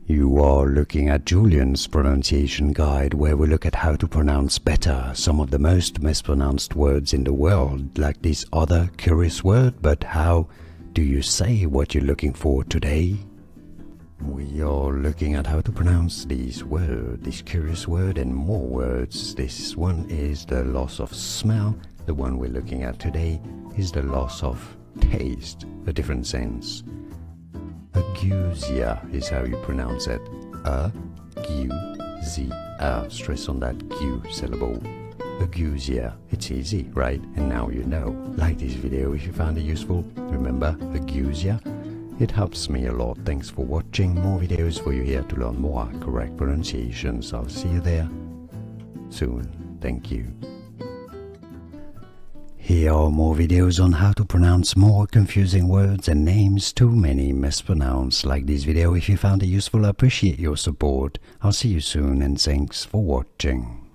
You are looking at Julian's pronunciation guide, where we look at how to pronounce better some of the most mispronounced words in the world, like this other curious word. But how do you say what you're looking for today? We are looking at how to pronounce this word, this curious word, and more words. This one is the loss of smell. The one we're looking at today is the loss of taste, a different sense. Ageusia is how you pronounce it. A-G-Z-A. Stress on that Q syllable. Ageusia. It's easy, right? And now you know. Like this video if you found it useful. Remember, Ageusia? It helps me a lot. Thanks for watching. More videos for you here to learn more correct pronunciations. I'll see you there soon. Thank you. Here are more videos on how to pronounce more confusing words and names too many mispronounced. Like this video if you found it useful. I appreciate your support. I'll see you soon and thanks for watching.